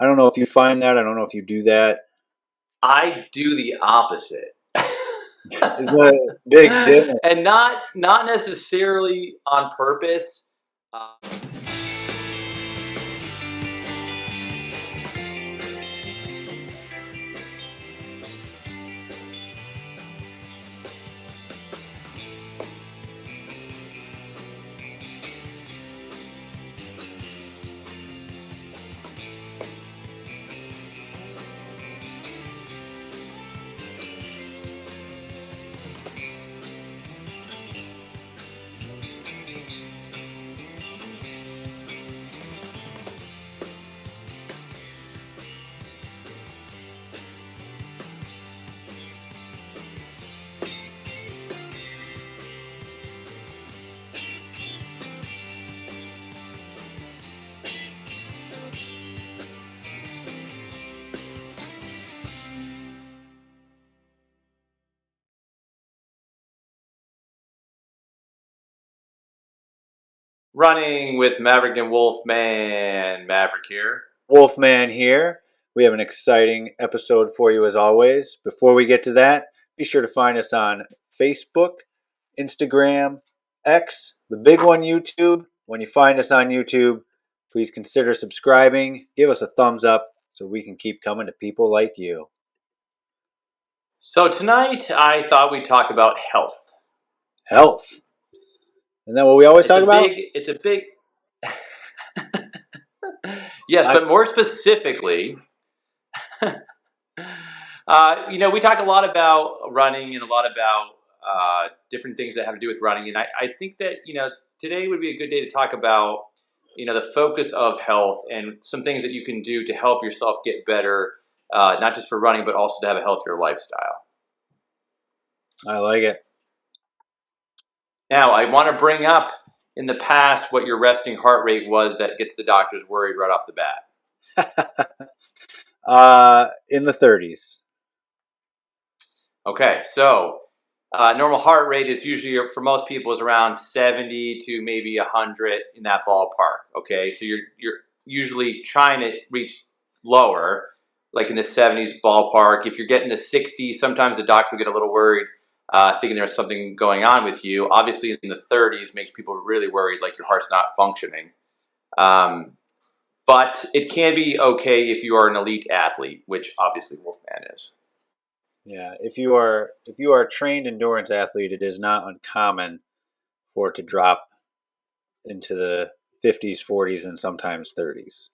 I don't know if you find that. I don't know if you do that. I do the opposite. It's a big difference. And not necessarily on purpose. Uh, Running with Maverick and Wolfman. Maverick here. Wolfman here. We have an exciting episode for you as always. Before we get to that, be sure to find us on Facebook, Instagram, X, the big one, YouTube. When you find us on YouTube, please consider subscribing. Give us a thumbs up so we can keep coming to people like you. So tonight I thought we'd talk about health. Health. Isn't that what we always talk about? It's a big Yes, but more specifically, we talk a lot about running and a lot about different things that have to do with running. And I think that, today would be a good day to talk about, the focus of health and some things that you can do to help yourself get better, not just for running, but also to have a healthier lifestyle. I like it. Now, I want to bring up in the past what your resting heart rate was that gets the doctors worried right off the bat. In the 30s. Okay, so normal heart rate is usually, for most people, is around 70 to maybe 100 in that ballpark. Okay, so you're usually trying to reach lower, like in the 70s ballpark. If you're getting to 60, sometimes the doctor will get a little worried, thinking there's something going on with you. Obviously, in the 30s makes people really worried, like your heart's not functioning. But it can be okay if you are an elite athlete, which obviously Wolfman is. Yeah, if you are a trained endurance athlete, it is not uncommon for it to drop into the 50s, 40s, and sometimes 30s.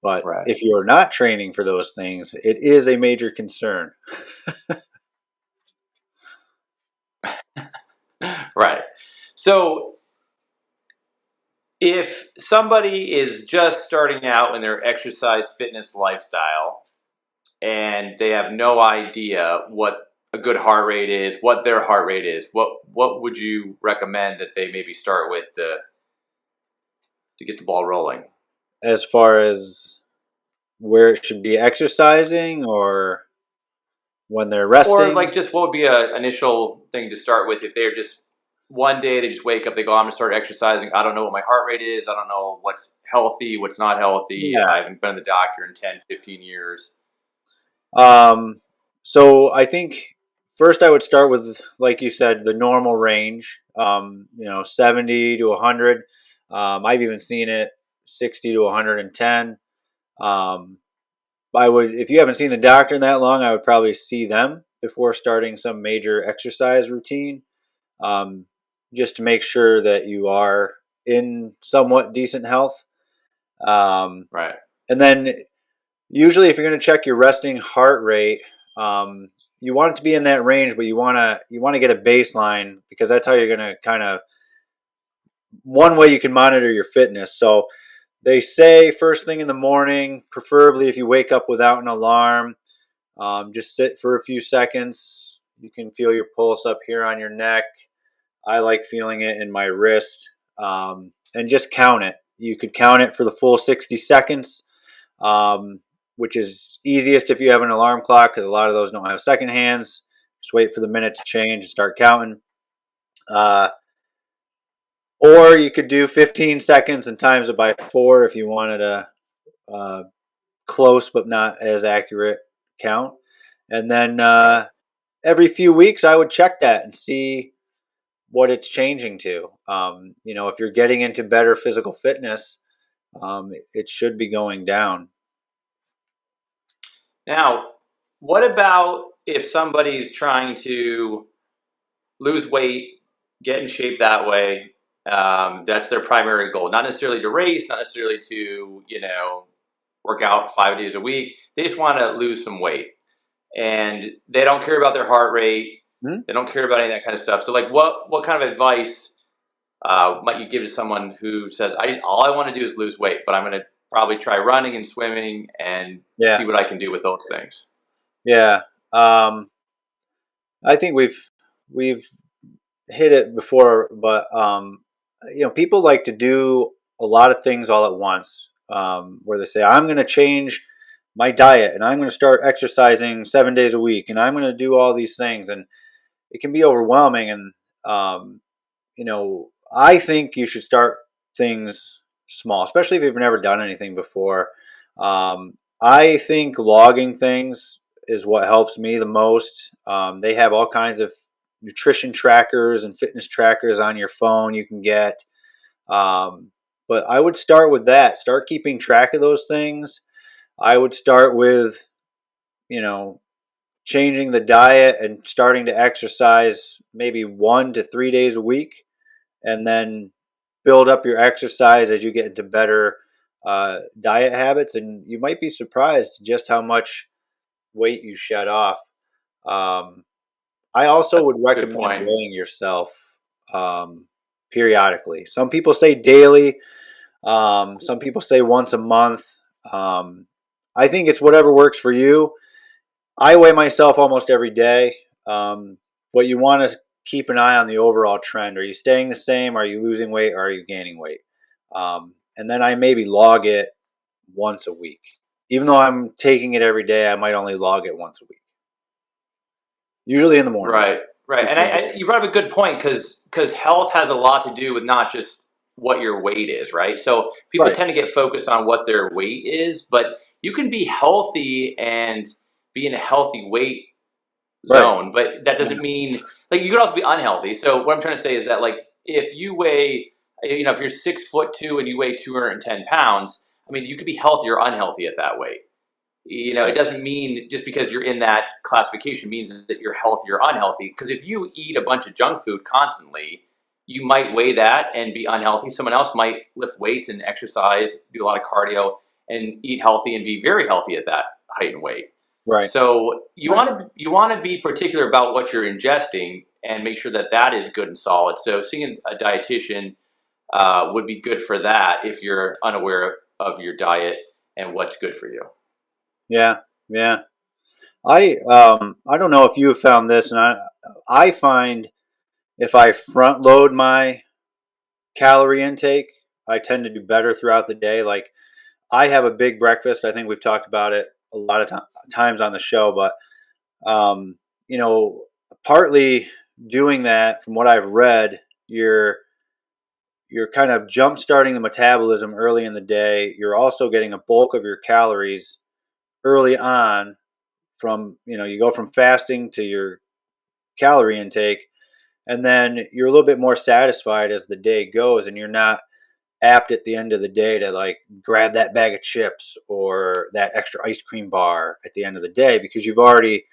But Right. if you're not training for those things, it is a major concern. Right. So if somebody is just starting out in their exercise fitness lifestyle and they have no idea what a good heart rate is, what their heart rate is, what would you recommend that they maybe start with to get the ball rolling? As far as where it should be exercising or when they're Or resting. like just what would be an initial thing to start with if they're just one day they just wake up, they go, I'm gonna start exercising. I don't know what my heart rate is. I don't know what's healthy, what's not healthy. Yeah. I haven't been to the doctor in 10, 15 years. So I think first I would start with, like you said, the normal range. 70 to 100. I've even seen it 60 to 110. I would, if you haven't seen the doctor in that long, I would probably see them before starting some major exercise routine, um, just to make sure that you are in somewhat decent health. Right. And then usually, if you're going to check your resting heart rate, you want it to be in that range, but you want to get a baseline because that's how you're going to kind of one way you can monitor your fitness. So they say first thing in the morning, preferably if you wake up without an alarm, just sit for a few seconds. You can feel your pulse up here on your neck. I like feeling it in my wrist, and just count it. You could count it for the full 60 seconds. Which is easiest if you have an alarm clock because a lot of those don't have second hands. Just wait for the minute to change and start counting. Or you could do 15 seconds and times it by 4 if you wanted to close but not as accurate count. And then Right. every few weeks, I would check that and see what it's changing to. If you're getting into better physical fitness, it should be going down. Now, what about if somebody's trying to lose weight, get in shape that way? That's their primary goal. Not necessarily to race, not necessarily to work out 5 days a week. They just want to lose some weight, and they don't care about their heart rate. Hmm? They don't care about any of that kind of stuff. So, like, what kind of advice might you give to someone who says, all I want to do is lose weight, but I'm going to probably try running and swimming and see Yeah, what I can do with those things? yeah. I think we've hit it before, but people like to do a lot of things all at once. Where they say, "I'm going to change my diet, and I'm going to start exercising 7 days a week, and I'm going to do all these things," and it can be overwhelming. And I think you should start things small, especially if you've never done anything before. I think logging things is what helps me the most. They have all kinds of nutrition trackers and fitness trackers on your phone you can get. Um, but I would start with that. Start keeping track of those things. I would start with, you know, changing the diet and starting to exercise maybe 1 to 3 days a week, and then build up your exercise as you get into better diet habits. And you might be surprised just how much weight you shed off. Um, I also would Good recommend point. weighing yourself um, periodically. Some people say daily. Some people say once a month. Um, I think it's whatever works for you. I weigh myself almost every day. But you want to keep an eye on the overall trend. Are you staying the same? Are you losing weight? Or are you gaining weight? And then I maybe log it once a week. Even though I'm taking it every day, I might only log it once a week. Usually in the morning Right, right. And before I you brought up a good point because health has a lot to do with not just what your weight is, right? So people right, tend to get focused on what their weight is, but you can be healthy and be in a healthy weight right, zone, but that yeah, doesn't mean like you could also be unhealthy. So what I'm trying to say is that like if you weigh, if you're 6'2" and you weigh 210 pounds, I mean you could be healthy or unhealthy at that weight. It right, doesn't mean just because you're in that classification means that you're healthy or unhealthy. Because if you eat a bunch of junk food constantly, you might weigh that and be unhealthy. Someone else might lift weights and exercise, do a lot of cardio, and eat healthy and be very healthy at that height and weight. right, So right. you want to be particular about what you're ingesting and make sure that that is good and solid. So seeing a dietitian would be good for that if you're unaware of your diet and what's good for you. Yeah, yeah. I don't know if you have found this, and I find if I front load my calorie intake, I tend to do better throughout the day. Like I have a big breakfast. I think we've talked about it a lot of times on the show, but um, you know, partly doing that, from what I've read, you're you're kind of jump starting the metabolism early in the day. You're also getting a bulk of your calories early on. From you go from fasting to your calorie intake, and then you're a little bit more satisfied as the day goes, and you're not apt at the end of the day to like grab that bag of chips or that extra ice cream bar at the end of the day, because you've already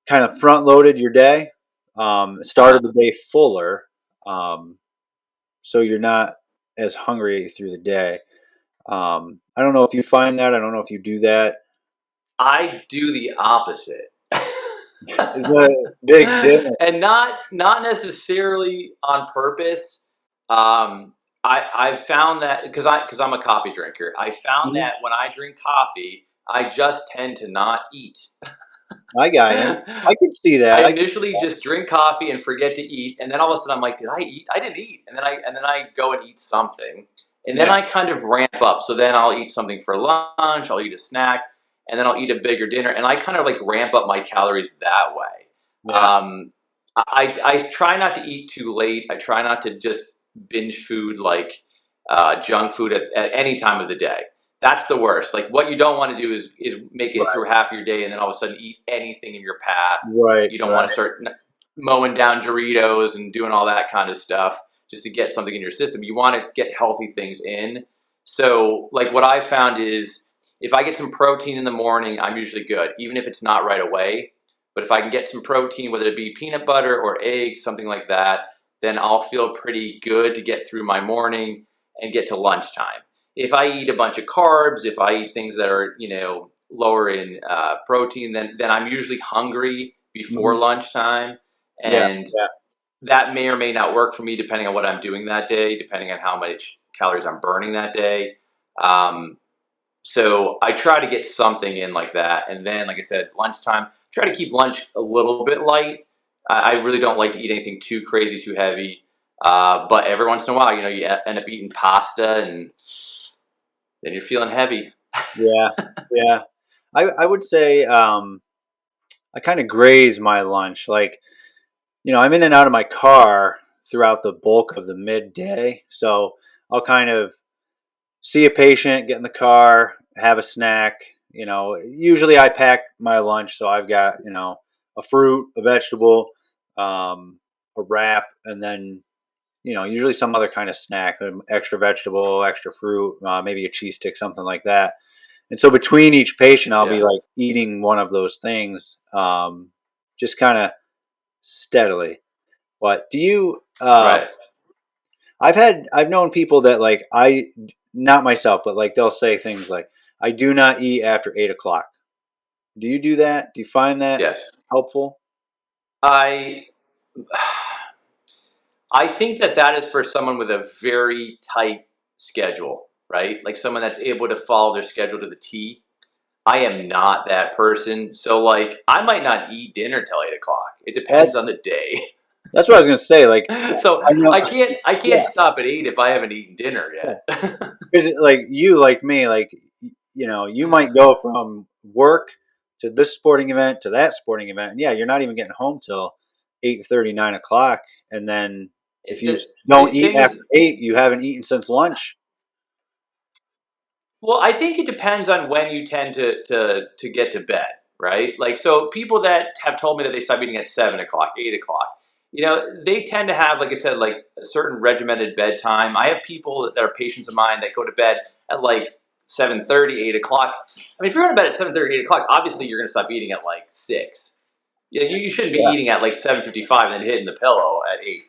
kind of front loaded your day, Uh-huh. started the day fuller, um, so you're not as hungry through the day. I don't know if you find that. I don't know if you do that. I do the opposite. It's a big difference. And not necessarily on purpose. I've found that because I'm a coffee drinker. I found Mhm. that when I drink coffee, I just tend to not eat. I got you. I could see I that. I could see initially that. just drink coffee and forget to eat, and then all of a sudden I'm like, "Did I eat? I didn't eat." And then I go and eat something, and then Yeah, I kind of ramp up. So then I'll eat something for lunch, I'll eat a snack, and then I'll eat a bigger dinner, and I kind of like ramp up my calories that way. yeah, Um, I try not to eat too late. I try not to just binge food like junk food at any time of the day. That's the worst. Like what you don't want to do is make it through Right. half your day and then all of a sudden eat anything in your path. Right. You don't Right. want to start mowing down Doritos and doing all that kind of stuff just to get something in your system. You want to get healthy things in. So, like what I found is if I get some protein in the morning, I'm usually good, even if it's not right away. But if I can get some protein, whether it be peanut butter or eggs, something like that, then I'll feel pretty good to get through my morning and get to lunchtime. If I eat a bunch of carbs, if I eat things that are lower in protein, then I'm usually hungry before Hmm. lunchtime, Yeah. and Yeah. that may or may not work for me depending on what I'm doing that day, depending on how much calories I'm burning that day. Um, so I try to get something in like that, and then, like I said, lunchtime. Try to keep lunch a little bit light. I really don't like to eat anything too crazy, too heavy. But every once in a while, you end up eating pasta, and then you're feeling heavy. Yeah. Yeah. I would say I kind of graze my lunch. Like, I'm in and out of my car throughout the bulk of the midday. So I'll kind of see a patient, get in the car, have a snack. Usually I pack my lunch. So I've got, a fruit, a vegetable, a wrap, and then, usually some other kind of snack, extra vegetable, extra fruit, maybe a cheese stick, something like that. And so between each patient, I'll be Yeah, like eating one of those things, just kind of steadily. But do you? right. I've known people that like not myself, but like they'll say things like, "I do not eat after 8 o'clock." Do you do that? Do you find that Yes, helpful? I I think that is for someone with a very tight schedule, right? Like someone that's able to follow their schedule to the T. I am not that person, so like I might not eat dinner till 8 o'clock. It That depends on the day. that's what I was gonna say. Like, So I know, I can't yeah, stop at 8 if I haven't eaten dinner yeah. yet. Because like you, like me, like you might go from work to this sporting event to that sporting event, and yeah, you're not even getting home till 8:30, 9 o'clock, and then if you the don't the eat thing after is, 8, you haven't eaten since lunch. well, I think it depends on when you tend to get to bed, right? Like, so people that have told me that they stop eating at 7 o'clock, 8 o'clock, they tend to have, like I said, like a certain regimented bedtime. I have people that are patients of mine that go to bed at like 7:30, 8 o'clock. I mean, if you're going to bed at 7:30, 8 o'clock, obviously you're going to stop eating at like 6. You shouldn't be Yeah. eating at like 7:55 and then hitting the pillow at 8.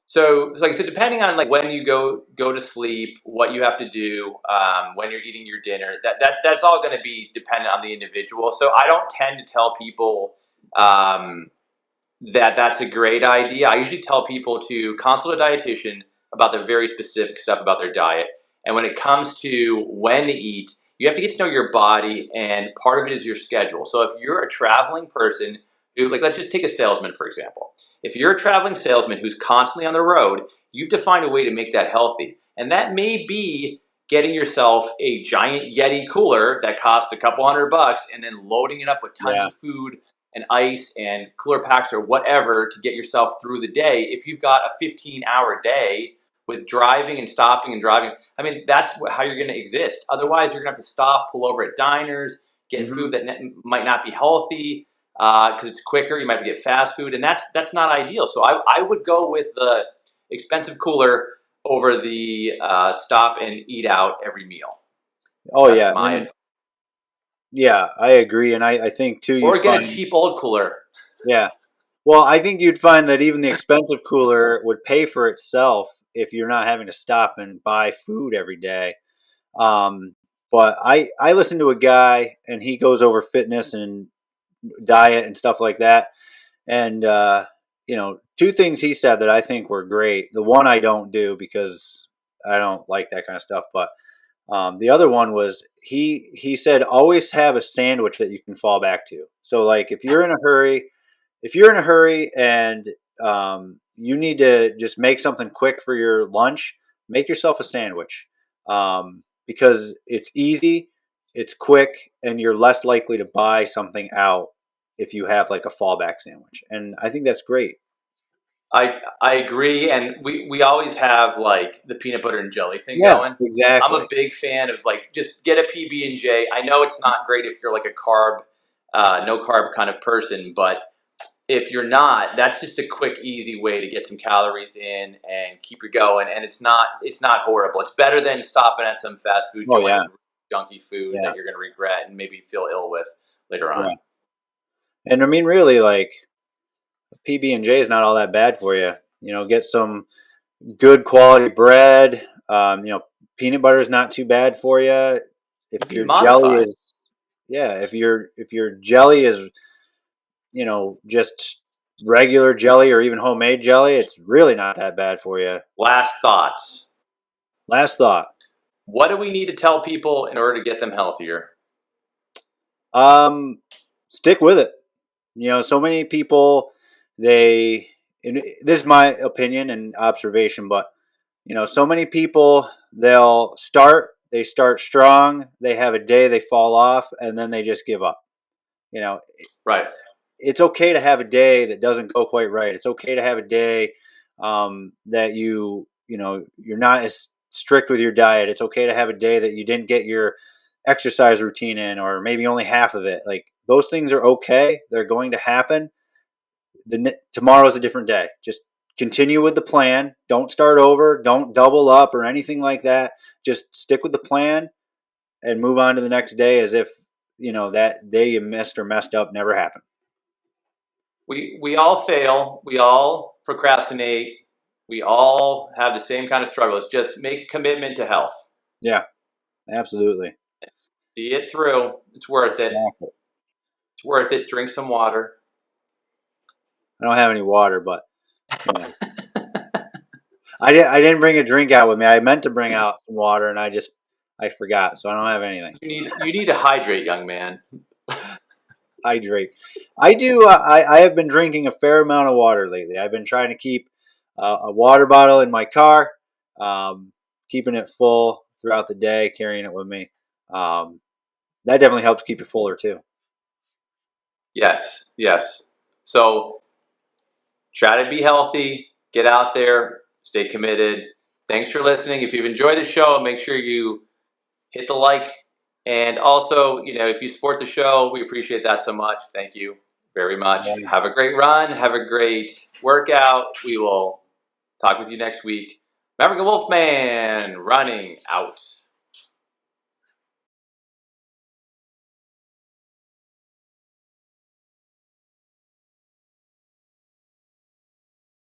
So like I said, depending on like when you go to sleep, what you have to do, when you're eating your dinner, that's all going to be dependent on the individual. So I don't tend to tell people um, that that's a great idea. I usually tell people to consult a dietitian about the very specific stuff about their diet. And when it comes to when to eat, you have to get to know your body, and part of it is your schedule. So if you're a traveling person who, like, let's just take a salesman, for example. If you're a traveling salesman who's constantly on the road, you have to find a way to make that healthy. And that may be getting yourself a giant Yeti cooler that costs a couple $100 and then loading it up with tons Yeah. of food and ice and cooler packs or whatever to get yourself through the day. If you've got a 15-hour day with driving and stopping and driving, I mean, that's how you're going to exist. Otherwise, you're going to have to stop, pull over at diners, get Hmm. food that might not be healthy because it's quicker. You might have to get fast food, and that's not ideal. So I would go with the expensive cooler over the stop and eat out every meal. Oh That's yeah, my advice. yeah, I agree, and I think too you'd Or get a find, cheap old cooler. yeah. Well, I think you'd find that even the expensive cooler would pay for itself if you're not having to stop and buy food every day. Um, but I listen to a guy and he goes over fitness and diet and stuff like that. And two things he said that I think were great. The one I don't do because I don't like that kind of stuff. But the other one was he said always have a sandwich that you can fall back to. So like if you're in a hurry and you need to just make something quick for your lunch, make yourself a sandwich because it's easy, it's quick, and you're less likely to buy something out if you have like a fallback sandwich. And I think that's great. I agree, and we always have like the peanut butter and jelly thing Yeah, going. I'm a exactly. big fan of like just get a PB and J. I know it's not great if you're like a no carb kind of person, but if you're not, that's just a quick, easy way to get some calories in and keep you going. And it's not horrible. It's better than stopping at some fast food Oh joint yeah, with junky food yeah, that you're going to regret and maybe feel ill with later yeah. on. And I mean, really, like PB and J is not all that bad for you. Get some good quality bread. Peanut butter is not too bad for you. It If can be your jelly modified. is, yeah, if your jelly is, just regular jelly or even homemade jelly, it's really not that bad for you. Last thoughts. Last thought. What do we need to tell people in order to get them healthier? Um, Stick with it. So many people, they, and this is my opinion and observation, but so many people, they start strong, they have a day, they fall off, and then they just give up. You know, Right. it's okay to have a day that doesn't go quite right. It's okay to have a day that you're not as strict with your diet. It's okay to have a day that you didn't get your exercise routine in, or maybe only half of it. Like those things are okay. They're going to happen. Tomorrow's a different day. Just continue with the plan. Don't start over. Don't double up or anything like that. Just stick with the plan and move on to the next day as if that day you missed or messed up never happened. We all fail. We all procrastinate. We all have the same kind of struggles. Just make a commitment to health. Yeah, absolutely. See it through. It's worth it. Exactly. It's worth it. Drink some water. I don't have any water, but yeah, I didn't bring a drink out with me. I meant to bring out some water, and I forgot, so I don't have anything. You need to hydrate, young man. Hydrate. I do. I have been drinking a fair amount of water lately. I've been trying to keep a water bottle in my car, um, keeping it full throughout the day, carrying it with me. Um, that definitely helps keep you fuller too. Yes, yes. So try to be healthy. Get out there. Stay committed. Thanks for listening. If you've enjoyed the show, make sure you hit the like. And also, if you support the show, we appreciate that so much. Thank you very much. Yeah. Have a great run. Have a great workout. We will talk with you next week. Maverick and Wolfman running out.